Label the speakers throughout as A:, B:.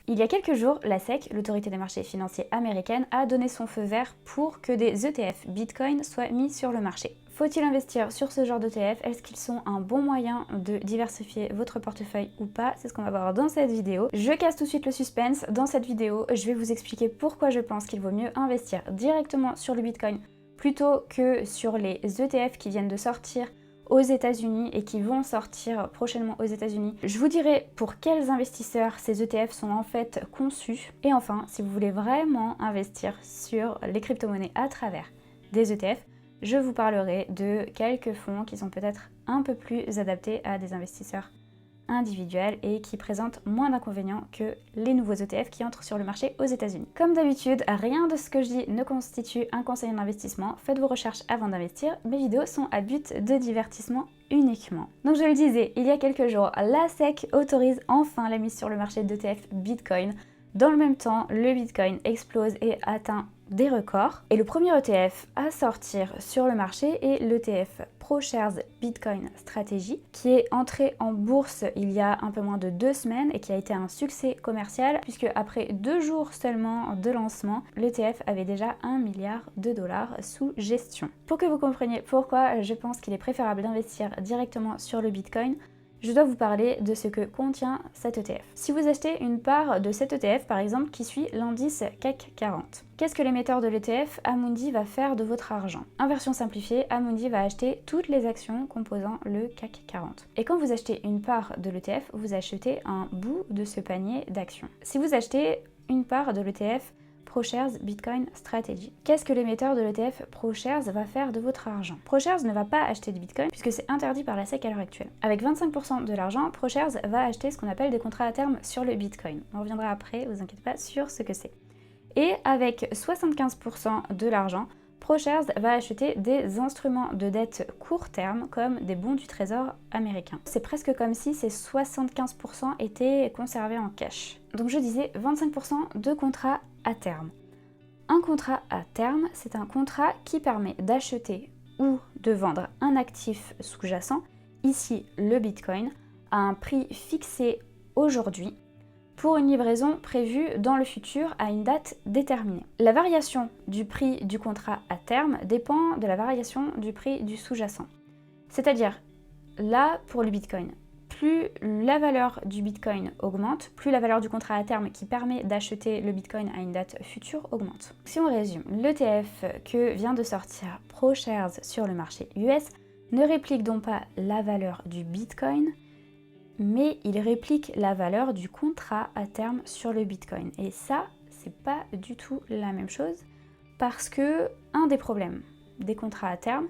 A: Il y a quelques jours, la SEC, l'autorité des marchés financiers américaine, a donné son feu vert pour que des ETF Bitcoin soient mis sur le marché. Faut-il investir sur ce genre d'ETF? Est-ce qu'ils sont un bon moyen de diversifier votre portefeuille ou pas? C'est ce qu'on va voir dans cette vidéo. Je casse tout de suite le suspense. Dans cette vidéo, je vais vous expliquer pourquoi je pense qu'il vaut mieux investir directement sur le Bitcoin plutôt que sur les ETF qui viennent de sortir aux États-Unis et qui vont sortir prochainement aux États-Unis. Je vous dirai pour quels investisseurs ces ETF sont en fait conçus. Et enfin, si vous voulez vraiment investir sur les crypto-monnaies à travers des ETF, je vous parlerai de quelques fonds qui sont peut-être un peu plus adaptés à des investisseurs individuels et qui présentent moins d'inconvénients que les nouveaux ETF qui entrent sur le marché aux États-Unis. Comme d'habitude, rien de ce que je dis ne constitue un conseil d'investissement. Faites vos recherches avant d'investir. Mes vidéos sont à but de divertissement uniquement. Donc je le disais, il y a quelques jours, la SEC autorise enfin la mise sur le marché d'ETF Bitcoin. Dans le même temps, le Bitcoin explose et atteint des records. Et le premier ETF à sortir sur le marché est l'ETF ProShares Bitcoin Strategy, qui est entré en bourse il y a un peu moins de 2 semaines et qui a été un succès commercial, puisque après 2 jours seulement de lancement, l'ETF avait déjà 1 milliard de dollars sous gestion. Pour que vous compreniez pourquoi je pense qu'il est préférable d'investir directement sur le Bitcoin, je dois vous parler de ce que contient cet ETF. Si vous achetez une part de cet ETF, par exemple, qui suit l'indice CAC 40, qu'est-ce que l'émetteur de l'ETF, Amundi, va faire de votre argent? En version simplifiée, Amundi va acheter toutes les actions composant le CAC 40. Et quand vous achetez une part de l'ETF, vous achetez un bout de ce panier d'actions. Si vous achetez une part de l'ETF ProShares Bitcoin Strategy, qu'est-ce que l'émetteur de l'ETF ProShares va faire de votre argent? ProShares ne va pas acheter de Bitcoin puisque c'est interdit par la SEC à l'heure actuelle. Avec 25% de l'argent, ProShares va acheter ce qu'on appelle des contrats à terme sur le Bitcoin. On reviendra après, vous inquiétez pas, sur ce que c'est. Et avec 75% de l'argent, ProShares va acheter des instruments de dette court terme comme des bons du trésor américain. C'est presque comme si ces 75% étaient conservés en cash. Donc je disais 25% de contrats à terme. Un contrat à terme, c'est un contrat qui permet d'acheter ou de vendre un actif sous-jacent, ici le Bitcoin, à un prix fixé aujourd'hui pour une livraison prévue dans le futur à une date déterminée. La variation du prix du contrat à terme dépend de la variation du prix du sous-jacent. C'est-à-dire, là, pour le Bitcoin, plus la valeur du Bitcoin augmente, plus la valeur du contrat à terme qui permet d'acheter le Bitcoin à une date future augmente. Si on résume, l'ETF que vient de sortir ProShares sur le marché US ne réplique donc pas la valeur du Bitcoin, mais il réplique la valeur du contrat à terme sur le Bitcoin. Et ça, c'est pas du tout la même chose parce que un des problèmes des contrats à terme,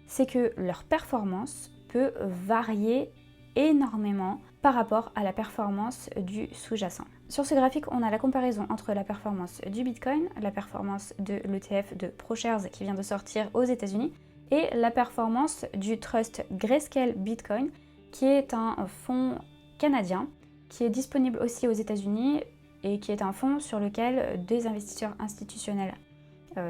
A: c'est que leur performance peut varier énormément par rapport à la performance du sous-jacent. Sur ce graphique, on a la comparaison entre la performance du Bitcoin, la performance de l'ETF de ProShares qui vient de sortir aux États-Unis et la performance du trust Grayscale Bitcoin qui est un fonds canadien qui est disponible aussi aux États-Unis et qui est un fonds sur lequel des investisseurs institutionnels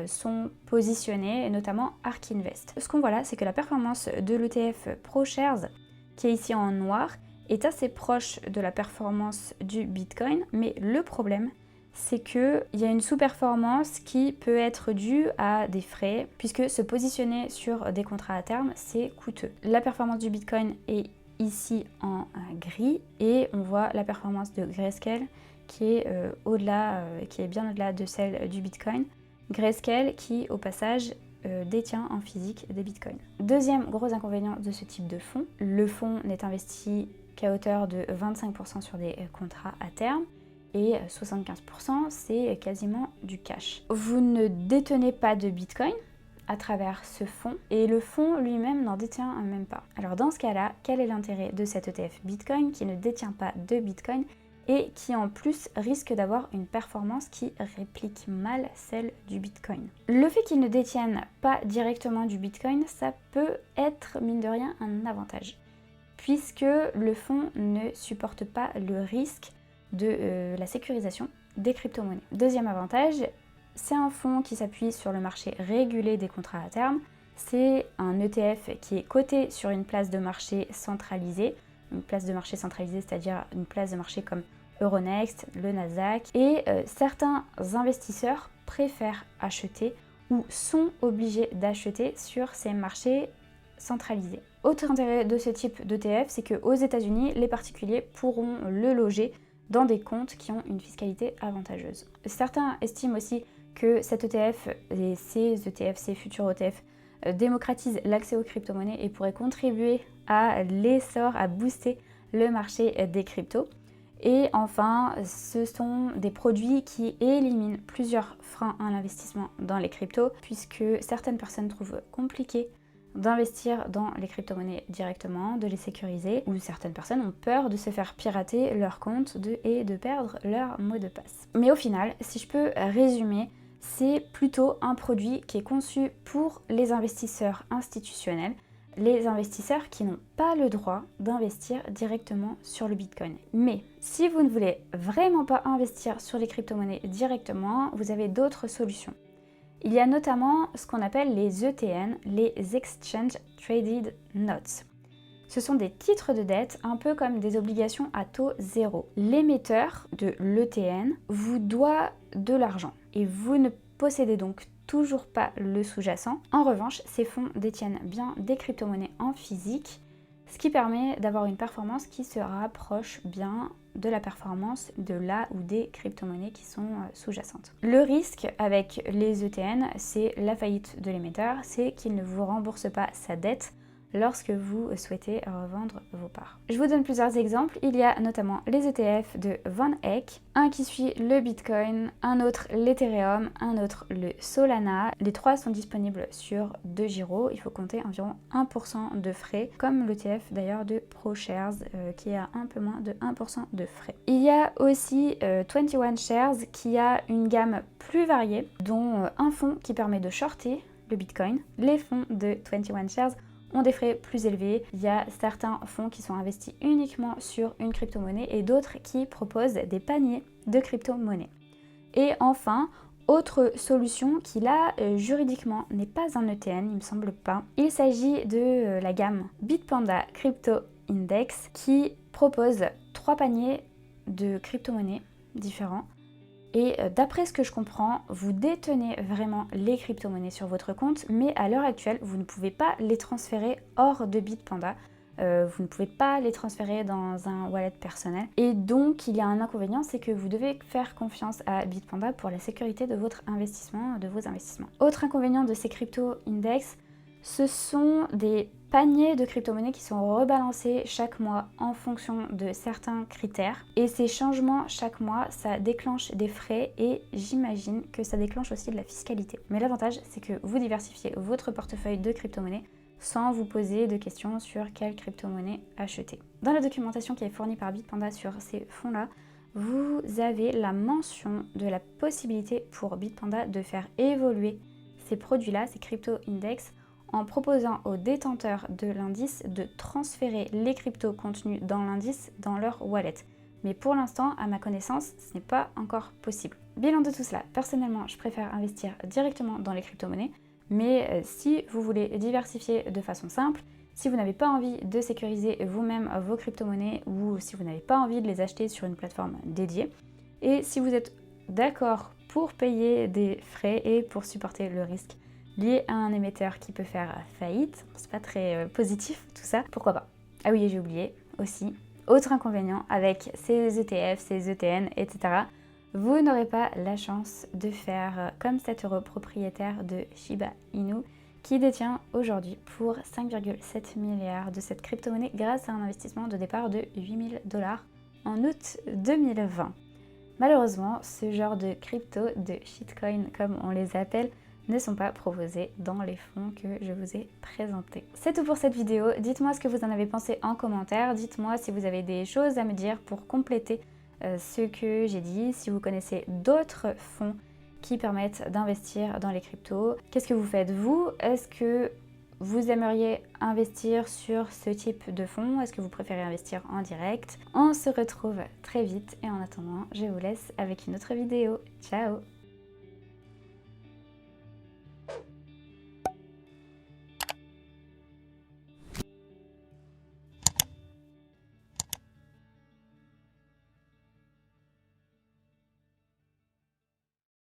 A: sont positionnés, et notamment ARK Invest. Ce qu'on voit là, c'est que la performance de l'ETF ProShares, qui est ici en noir, est assez proche de la performance du Bitcoin, mais le problème, c'est qu'il y a une sous-performance qui peut être due à des frais, puisque se positionner sur des contrats à terme, c'est coûteux. La performance du Bitcoin est ici en gris, et on voit la performance de Grayscale qui est qui est bien au-delà de celle du Bitcoin. Grayscale qui, au passage, détient en physique des bitcoins. Deuxième gros inconvénient de ce type de fonds, le fonds n'est investi qu'à hauteur de 25% sur des contrats à terme et 75% c'est quasiment du cash. Vous ne détenez pas de bitcoin à travers ce fonds et le fonds lui-même n'en détient même pas. Alors dans ce cas-là, quel est l'intérêt de cet ETF Bitcoin qui ne détient pas de bitcoin et qui en plus risque d'avoir une performance qui réplique mal celle du Bitcoin? Le fait qu'ils ne détiennent pas directement du Bitcoin, ça peut être, mine de rien, un avantage, puisque le fonds ne supporte pas le risque de la sécurisation des crypto-monnaies. Deuxième avantage, c'est un fonds qui s'appuie sur le marché régulé des contrats à terme. C'est un ETF qui est coté sur une place de marché centralisée. Une place de marché centralisée, c'est-à-dire une place de marché comme Euronext, le Nasdaq. Et certains investisseurs préfèrent acheter ou sont obligés d'acheter sur ces marchés centralisés. Autre intérêt de ce type d'ETF, c'est qu'aux États-Unis, les particuliers pourront le loger dans des comptes qui ont une fiscalité avantageuse. Certains estiment aussi que cet ETF et ces ETF, ces futurs ETF, démocratisent l'accès aux crypto-monnaies et pourraient contribuer à l'essor, à booster le marché des cryptos. Et enfin, ce sont des produits qui éliminent plusieurs freins à l'investissement dans les cryptos, puisque certaines personnes trouvent compliqué d'investir dans les crypto-monnaies directement, de les sécuriser, ou certaines personnes ont peur de se faire pirater leur compte et de perdre leur mot de passe. Mais au final, si je peux résumer, c'est plutôt un produit qui est conçu pour les investisseurs institutionnels, les investisseurs qui n'ont pas le droit d'investir directement sur le Bitcoin. Mais si vous ne voulez vraiment pas investir sur les crypto-monnaies directement, vous avez d'autres solutions. Il y a notamment ce qu'on appelle les ETN, les Exchange Traded Notes. Ce sont des titres de dette, un peu comme des obligations à taux zéro. L'émetteur de l'ETN vous doit de l'argent et vous ne possédez donc toujours pas le sous-jacent. En revanche, ces fonds détiennent bien des crypto-monnaies en physique, ce qui permet d'avoir une performance qui se rapproche bien de la performance de la ou des crypto-monnaies qui sont sous-jacentes. Le risque avec les ETN, c'est la faillite de l'émetteur, c'est qu'il ne vous rembourse pas sa dette lorsque vous souhaitez revendre vos parts. Je vous donne plusieurs exemples. Il y a notamment les ETF de Van Eck, un qui suit le Bitcoin, un autre l'Ethereum, un autre le Solana. Les trois sont disponibles sur DeGiro. Il faut compter environ 1% de frais, comme l'ETF d'ailleurs de ProShares qui a un peu moins de 1% de frais. Il y a aussi 21 Shares qui a une gamme plus variée, dont un fonds qui permet de shorter le Bitcoin. Les fonds de 21 Shares ont des frais plus élevés. Il y a certains fonds qui sont investis uniquement sur une crypto-monnaie et d'autres qui proposent des paniers de crypto-monnaies. Et enfin, autre solution qui là, juridiquement, n'est pas un ETN, il me semble pas. Il s'agit de la gamme Bitpanda Crypto Index qui propose 3 paniers de crypto-monnaies différents. Et d'après ce que je comprends, vous détenez vraiment les crypto-monnaies sur votre compte, mais à l'heure actuelle, vous ne pouvez pas les transférer hors de Bitpanda. Vous ne pouvez pas les transférer dans un wallet personnel. Et donc, il y a un inconvénient, c'est que vous devez faire confiance à Bitpanda pour la sécurité de votre investissement, de vos investissements. Autre inconvénient de ces crypto-index, ce sont des paniers de crypto-monnaies qui sont rebalancés chaque mois en fonction de certains critères. Et ces changements chaque mois, ça déclenche des frais et j'imagine que ça déclenche aussi de la fiscalité. Mais l'avantage, c'est que vous diversifiez votre portefeuille de crypto-monnaies sans vous poser de questions sur quelle crypto-monnaie acheter. Dans la documentation qui est fournie par Bitpanda sur ces fonds-là, vous avez la mention de la possibilité pour Bitpanda de faire évoluer ces produits-là, ces crypto-index, en proposant aux détenteurs de l'indice de transférer les cryptos contenus dans l'indice dans leur wallet. Mais pour l'instant, à ma connaissance, ce n'est pas encore possible. Bilan de tout cela, personnellement, je préfère investir directement dans les crypto-monnaies, mais si vous voulez diversifier de façon simple, si vous n'avez pas envie de sécuriser vous-même vos crypto-monnaies ou si vous n'avez pas envie de les acheter sur une plateforme dédiée, et si vous êtes d'accord pour payer des frais et pour supporter le risque lié à un émetteur qui peut faire faillite, c'est pas très positif tout ça, pourquoi pas. Ah oui, j'ai oublié aussi, autre inconvénient avec ces ETF, ces ETN, etc., vous n'aurez pas la chance de faire comme cet heureux propriétaire de Shiba Inu qui détient aujourd'hui pour 5,7 milliards de cette crypto-monnaie grâce à un investissement de départ de 8 000 $ en août 2020. Malheureusement, ce genre de crypto, de shitcoin comme on les appelle, ne sont pas proposés dans les fonds que je vous ai présentés. C'est tout pour cette vidéo. Dites-moi ce que vous en avez pensé en commentaire. Dites-moi si vous avez des choses à me dire pour compléter ce que j'ai dit. Si vous connaissez d'autres fonds qui permettent d'investir dans les cryptos. Qu'est-ce que vous faites vous? Est-ce que vous aimeriez investir sur ce type de fonds? Est-ce que vous préférez investir en direct? On se retrouve très vite et en attendant, je vous laisse avec une autre vidéo. Ciao!